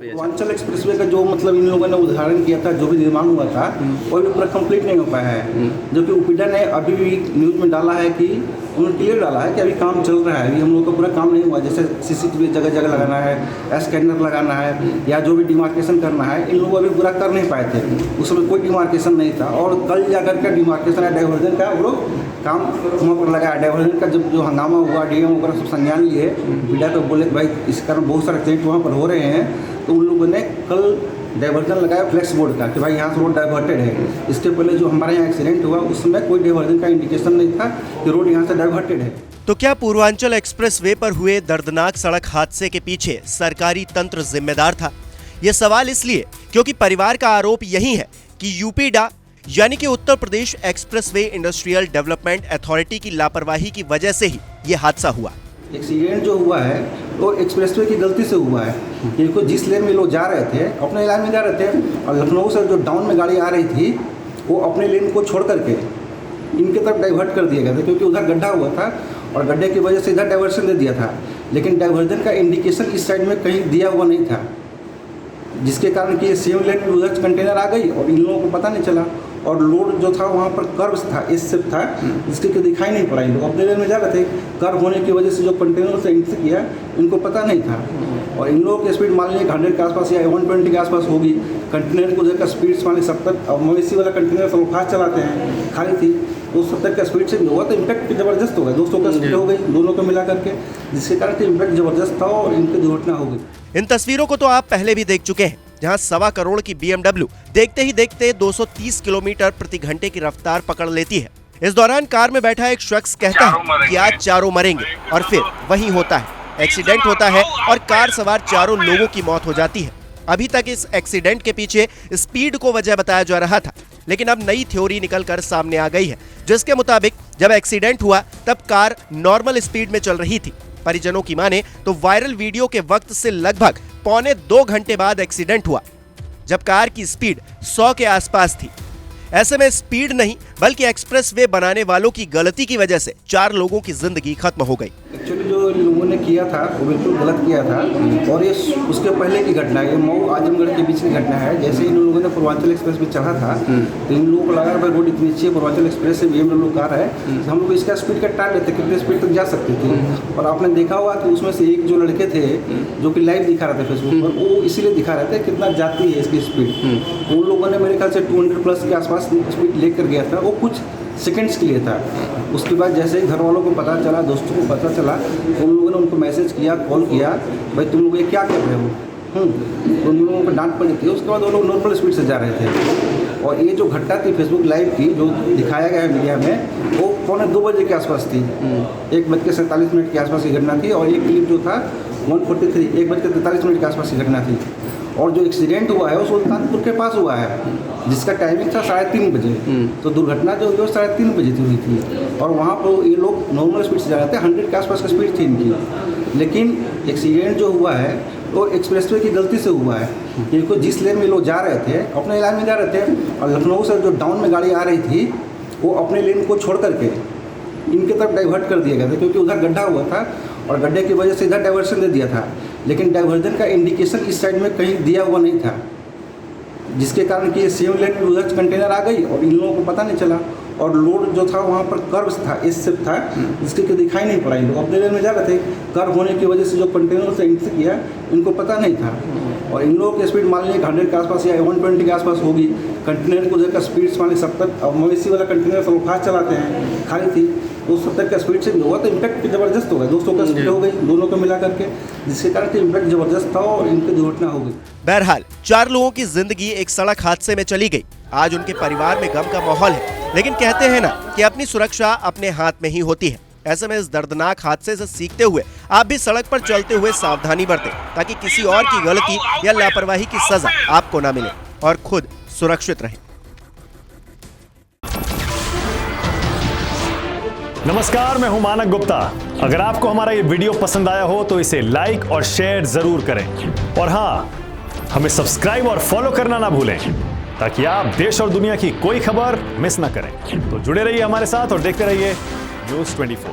Purvanchal expressway का जो मतलब इन लोगों ने उदाहरण किया था, जो भी निर्माण हुआ था वो भी पूरा कंप्लीट नहीं हो पाया है। जो कि UPIDA ने अभी भी न्यूज़ में डाला है कि उन्होंने क्लियर डाला है कि अभी काम चल रहा है, अभी हम लोग का पूरा काम नहीं हुआ। जैसे CCTV जगह जगह लगाना है, स्कैनर लगाना है, या जो भी डिमार्केशन करना है, इन लोग अभी पूरा कर नहीं पाए थे। उसमें कोई डिमार्केशन नहीं था और कल जाकर के डिमार्केशन है डाइवर्जन का वो लोग काम वहाँ पर लगाया। डाइवर्जन का जब जो हंगामा हुआ, DM वगैरह सब संज्ञान लिए, UPIDA को बोले कि भाई इस कारण बहुत सारे एक्सीडेंट वहाँ पर हो रहे हैं, तो उन लोगों ने कल डाइवर्जन लगाया फ्लेक्स बोर्ड का कि भाई यहाँ से रोड डाइवर्टेड है। इसके पहले जो हमारे यहाँ एक्सीडेंट हुआ उसमें कोई डाइवर्जन का इंडिकेशन नहीं था कि रोड यहाँ से डाइवर्टेड है। तो क्या पूर्वांचल एक्सप्रेसवे पर हुए दर्दनाक सड़क हादसे के पीछे सरकारी तंत्र जिम्मेदार था? ये सवाल इसलिए क्योंकि परिवार का आरोप यही है कि UPIDA यानी कि Uttar Pradesh expressway industrial development authority की लापरवाही की वजह से ही ये हादसा हुआ। एक्सीडेंट जो हुआ है वो एक्सप्रेसवे की गलती से हुआ है। क्योंकि जिस लेन में लोग जा रहे थे, अपने इलाके में जा रहे थे, और लखनऊ से जो डाउन में गाड़ी आ रही थी वो अपने लेन को छोड़ करके इनके तरफ डाइवर्ट कर दिया गया था, क्योंकि उधर गड्ढा हुआ था और गड्ढे की वजह से इधर डाइवर्शन दे दिया था। लेकिन डाइवर्जन का इंडिकेशन इस साइड में कहीं दिया हुआ नहीं था, जिसके कारण कि सेम लेन में उधर कंटेनर आ गई और इन लोगों को पता नहीं चला। और लोड जो था वहाँ पर कर्व्स था, एस शेप था, जिसके दिखाई नहीं पड़ा। इन लोग अपने लेन में जा रहे थे, कर्व होने की वजह से जो कंटेनर से एंट्री किया इनको पता नहीं था। और इन लोगों की स्पीड मान लीजिए 100 के आसपास या 120 के आसपास होगी। कंटेनर को देखकर स्पीड मान लीजिए 70, अब मवेशी वाला कंटेनर सब फास्ट चलाते हैं, खाली थी तो 70 का स्पीड से हुआ तो इम्पैक्ट ज़बरदस्त हो गया। 200 का स्पीड हो गई दोनों को मिला करके, जिसके कारण इम्पैक्ट ज़बरदस्त था और इनकी दुर्घटना हो गई। इन तस्वीरों को तो आप पहले भी देख चुके हैं, जहां 1.25 करोड़ की BMW देखते ही देखते 230 किलोमीटर प्रति घंटे की रफ्तार पकड़ लेती है। इस दौरान कार में बैठा एक शख्स कहता है कि आज चारों मरेंगे, और फिर वही होता है, एक्सीडेंट होता है और कार सवार चारों लोगों की मौत हो जाती है। अभी तक इस एक्सीडेंट के पीछे स्पीड को वजह बताया जा रहा था, लेकिन अब नई थ्योरी निकलकर सामने आ गई है, जिसके मुताबिक जब एक्सीडेंट हुआ तब कार नॉर्मल स्पीड में चल रही थी। परिजनों की माने तो वायरल वीडियो के वक्त से लगभग 1.25 घंटे बाद एक्सीडेंट हुआ, जब कार की स्पीड 100 के आसपास थी। ऐसे में स्पीड नहीं बल्कि एक्सप्रेसवे बनाने वालों की गलती की वजह से 4 लोगों की जिंदगी खत्म हो गई। एक्चुअली जो लोगों ने किया था वो बिल्कुल गलत किया था, और ये उसके पहले की घटना है, ये मऊ आजमगढ़ के बीच की घटना है। जैसे इन लोगों ने पूर्वांचल एक्सप्रेस में चढ़ा था तो इन लोगों को लगा भाई रोड इतनी अच्छी है, पूर्वांचल एक्सप्रेस से BMW कार है, तो हम लोग इसका स्पीड का टाइम लेते कितने स्पीड तक जा सकते थे। और आपने देखा होगा कि उसमें से एक जो लड़के थे जो कि लाइव दिखा रहे थे फेसबुक पर, वो इसीलिए दिखा रहे थे कितना जाती है इसकी स्पीड। उन लोगों ने मेरे ख्याल से 200 प्लस के आसपास स्पीड लेकर गया था, वो कुछ सेकंड्स के लिए था। उसके बाद जैसे ही घर वालों को पता चला, दोस्तों को पता चला, तो उन लोगों ने उनको मैसेज किया, कॉल किया, भाई तुम लोग ये क्या कर रहे हो। तो उन लोगों को डांट पड़ी थी। उसके बाद वो लोग नॉर्मल स्पीड से जा रहे थे। और ये जो घटना थी फेसबुक लाइव की जो दिखाया गया है मीडिया में, वो 2:45 बजे के आसपास थी, 1:47 के आसपास की घटना थी। और एक क्लिप जो था 1:43, 1:43 के आसपास की घटना थी। और जो एक्सीडेंट हुआ है वो सुल्तानपुर के पास हुआ है, जिसका टाइमिंग था 3:30 बजे। तो दुर्घटना जो हुई वो 3:30 बजे हुई थी, और वहाँ पर ये लोग नॉर्मल स्पीड से जा रहे थे, 100 के आसपास की स्पीड थी इनकी। लेकिन एक्सीडेंट जो हुआ है वो एक्सप्रेसवे की गलती से हुआ है, क्योंकि जिस लेन में लोग जा रहे थे, अपने इलाके में जा रहे थे, और लखनऊ से जो डाउन में गाड़ी आ रही थी वो अपने लेन को छोड़ करके इनके तरफ डाइवर्ट कर दिया गया था, क्योंकि उधर गड्ढा हुआ था और गड्ढे की वजह से इधर डाइवर्शन दे दिया था। लेकिन डाइवर्जन का इंडिकेशन इस साइड में कहीं दिया हुआ नहीं था, जिसके कारण कि सेम लेन में उधर कंटेनर आ गई और इन लोगों को पता नहीं चला। और लोड जो था वहाँ पर कर्व्स था, एस शेप था, जिसके दिखाई नहीं पड़ा। इन लोग अपने लेन में जा रहे थे, कर्व होने की वजह से जो कंटेनर से एंट्री किया इनको पता नहीं था। और इन लोगों की स्पीड मान लीजिए 100 के आसपास या 120 के आसपास होगी। कंटेनर को देखकर स्पीड मान लीजिए 70, अब मवेशी वाला कंटेनर सब फास्ट चलाते हैं, खाली थी तो 70 का स्पीड से हुआ तो इम्पैक्ट ज़बरदस्त हो गया। 200 का स्पीड हो गई दोनों को मिला करके, जिसके कारण इम्पैक्ट ज़बरदस्त था और इनकी दुर्घटना हो गई। बहरहाल 4 लोगों की जिंदगी एक सड़क हादसे में चली गई। आज उनके परिवार में गम का माहौल है, लेकिन कहते हैं ना कि अपनी सुरक्षा अपने हाथ में ही होती है। ऐसे में इस दर्दनाक हादसे से सीखते हुए आप भी सड़क पर चलते हुए सावधानी बरतें, ताकि किसी और की गलती या लापरवाही की सजा आपको ना मिले और खुद सुरक्षित रहें। नमस्कार, मैं हूं मानक गुप्ता। अगर आपको हमारा ये वीडियो पसंद आया हो तो इसे लाइक और शेयर जरूर करें, और हाँ, हमें सब्सक्राइब और फॉलो करना ना भूलें, ताकि आप देश और दुनिया की कोई खबर मिस ना करें। तो जुड़े रहिए हमारे साथ और देखते रहिए News 24।